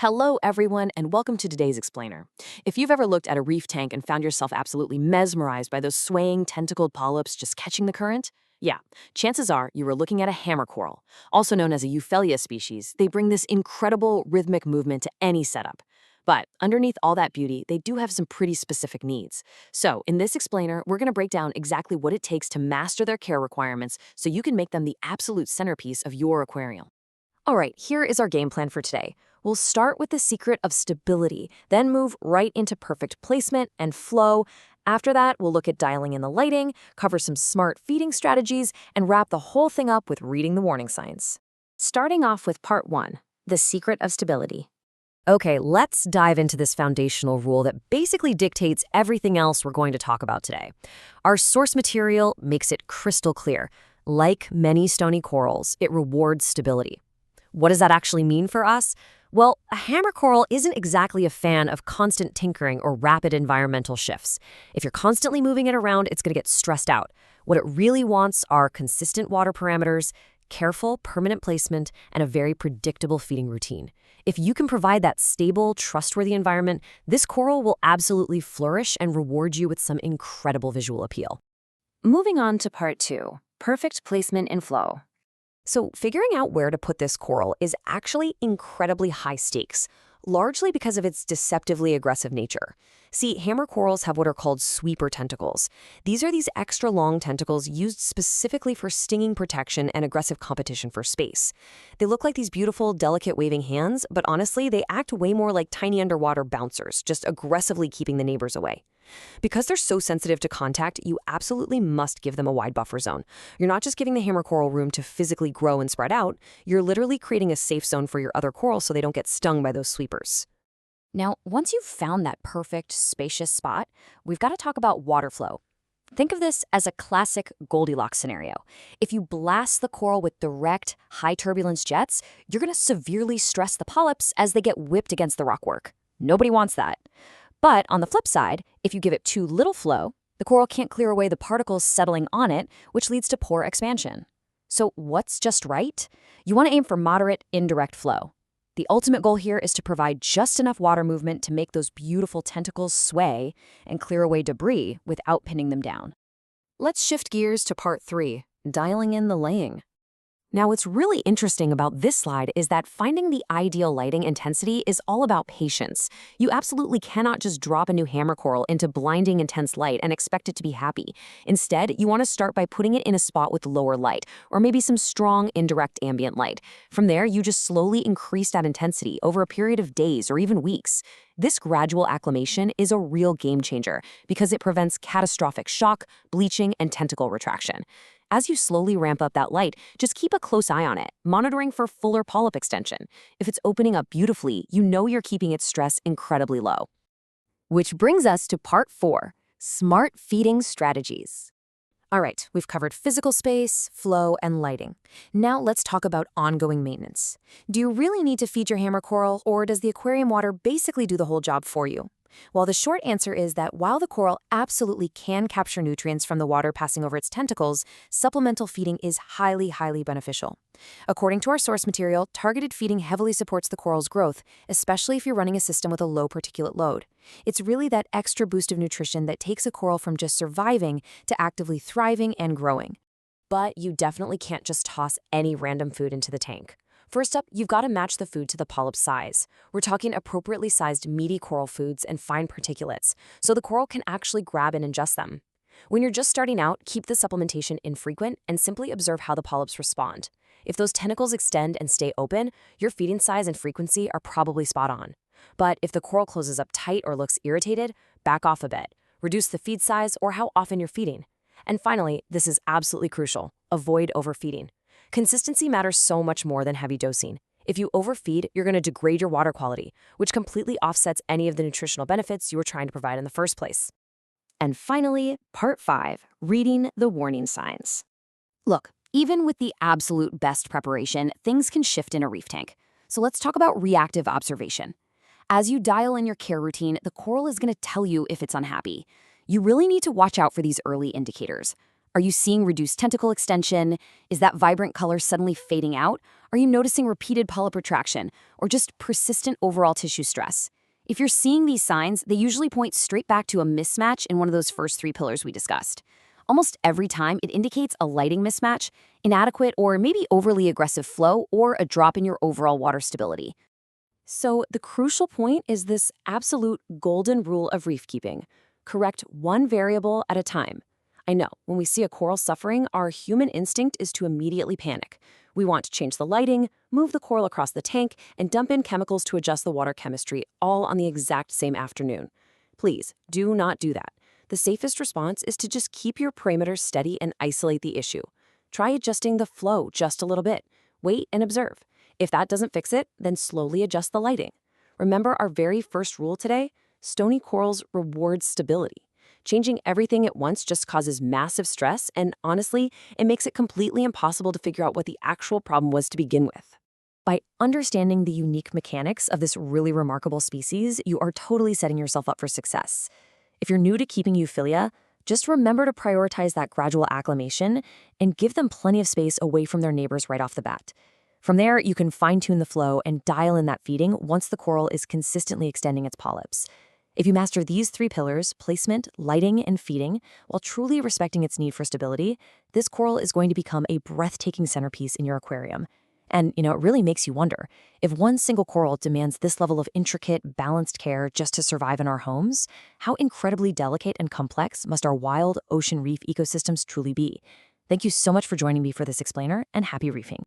Hello, everyone, and welcome to today's explainer. If you've ever looked at a reef tank and found yourself absolutely mesmerized by those swaying, tentacled polyps just catching the current, yeah, chances are you were looking at a hammer coral. Also known as a Euphyllia species, they bring this incredible rhythmic movement to any setup. But underneath all that beauty, they do have some pretty specific needs. So, in this explainer, we're going to break down exactly what it takes to master their care requirements so you can make them the absolute centerpiece of your aquarium. All right, here is our game plan for today. We'll start with the secret of stability, then move right into perfect placement and flow. After that, we'll look at dialing in the lighting, cover some smart feeding strategies, and wrap the whole thing up with reading the warning signs. Starting off with part 1, the secret of stability. Okay, let's dive into this foundational rule that basically dictates everything else we're going to talk about today. Our source material makes it crystal clear. Like many stony corals, it rewards stability. What does that actually mean for us? Well, a hammer coral isn't exactly a fan of constant tinkering or rapid environmental shifts. If you're constantly moving it around, it's going to get stressed out. What it really wants are consistent water parameters, careful, permanent placement, and a very predictable feeding routine. If you can provide that stable, trustworthy environment, this coral will absolutely flourish and reward you with some incredible visual appeal. Moving on to part 2, perfect placement and flow. So figuring out where to put this coral is actually incredibly high stakes, largely because of its deceptively aggressive nature. See, hammer corals have what are called sweeper tentacles. These are these extra long tentacles used specifically for stinging protection and aggressive competition for space. They look like these beautiful, delicate waving hands, but honestly, they act way more like tiny underwater bouncers, just aggressively keeping the neighbors away. Because they're so sensitive to contact, you absolutely must give them a wide buffer zone. You're not just giving the hammer coral room to physically grow and spread out, you're literally creating a safe zone for your other corals so they don't get stung by those sweepers. Now, once you've found that perfect, spacious spot, we've got to talk about water flow. Think of this as a classic Goldilocks scenario. If you blast the coral with direct, high turbulence jets, you're going to severely stress the polyps as they get whipped against the rockwork. Nobody wants that. But on the flip side, if you give it too little flow, the coral can't clear away the particles settling on it, which leads to poor expansion. So what's just right? You want to aim for moderate, indirect flow. The ultimate goal here is to provide just enough water movement to make those beautiful tentacles sway and clear away debris without pinning them down. Let's shift gears to part 3, dialing in the laying. Now, what's really interesting about this slide is that finding the ideal lighting intensity is all about patience. You absolutely cannot just drop a new hammer coral into blinding intense light and expect it to be happy. Instead, you want to start by putting it in a spot with lower light, or maybe some strong indirect ambient light. From there, you just slowly increase that intensity over a period of days or even weeks. This gradual acclimation is a real game changer because it prevents catastrophic shock, bleaching, and tentacle retraction. As you slowly ramp up that light, just keep a close eye on it, monitoring for fuller polyp extension. If it's opening up beautifully, you know you're keeping its stress incredibly low. Which brings us to part 4, smart feeding strategies. All right, we've covered physical space, flow, and lighting. Now let's talk about ongoing maintenance. Do you really need to feed your hammer coral, or does the aquarium water basically do the whole job for you? Well, the short answer is that while the coral absolutely can capture nutrients from the water passing over its tentacles, supplemental feeding is highly, highly beneficial. According to our source material, targeted feeding heavily supports the coral's growth, especially if you're running a system with a low particulate load. It's really that extra boost of nutrition that takes a coral from just surviving to actively thriving and growing. But you definitely can't just toss any random food into the tank. First up, you've got to match the food to the polyp size. We're talking appropriately sized meaty coral foods and fine particulates, so the coral can actually grab and ingest them. When you're just starting out, keep the supplementation infrequent and simply observe how the polyps respond. If those tentacles extend and stay open, your feeding size and frequency are probably spot on. But if the coral closes up tight or looks irritated, back off a bit. Reduce the feed size or how often you're feeding. And finally, this is absolutely crucial, avoid overfeeding. Consistency matters so much more than heavy dosing. If you overfeed, you're going to degrade your water quality, which completely offsets any of the nutritional benefits you were trying to provide in the first place. And finally, part 5, reading the warning signs. Look, even with the absolute best preparation, things can shift in a reef tank. So let's talk about reactive observation. As you dial in your care routine, the coral is going to tell you if it's unhappy. You really need to watch out for these early indicators. Are you seeing reduced tentacle extension? Is that vibrant color suddenly fading out? Are you noticing repeated polyp retraction or just persistent overall tissue stress? If you're seeing these signs, they usually point straight back to a mismatch in one of those first three pillars we discussed. Almost every time, it indicates a lighting mismatch, inadequate or maybe overly aggressive flow, or a drop in your overall water stability. So the crucial point is this absolute golden rule of reef keeping. Correct one variable at a time. I know, when we see a coral suffering, our human instinct is to immediately panic. We want to change the lighting, move the coral across the tank, and dump in chemicals to adjust the water chemistry all on the exact same afternoon. Please, do not do that. The safest response is to just keep your parameters steady and isolate the issue. Try adjusting the flow just a little bit. Wait and observe. If that doesn't fix it, then slowly adjust the lighting. Remember our very first rule today? Stony corals reward stability. Changing everything at once just causes massive stress, and honestly, it makes it completely impossible to figure out what the actual problem was to begin with. By understanding the unique mechanics of this really remarkable species, you are totally setting yourself up for success. If you're new to keeping euphilia, just remember to prioritize that gradual acclimation and give them plenty of space away from their neighbors right off the bat. From there, you can fine-tune the flow and dial in that feeding once the coral is consistently extending its polyps. If you master these three pillars, placement, lighting, and feeding, while truly respecting its need for stability, this coral is going to become a breathtaking centerpiece in your aquarium. And, it really makes you wonder, if one single coral demands this level of intricate, balanced care just to survive in our homes, how incredibly delicate and complex must our wild ocean reef ecosystems truly be? Thank you so much for joining me for this explainer, and happy reefing.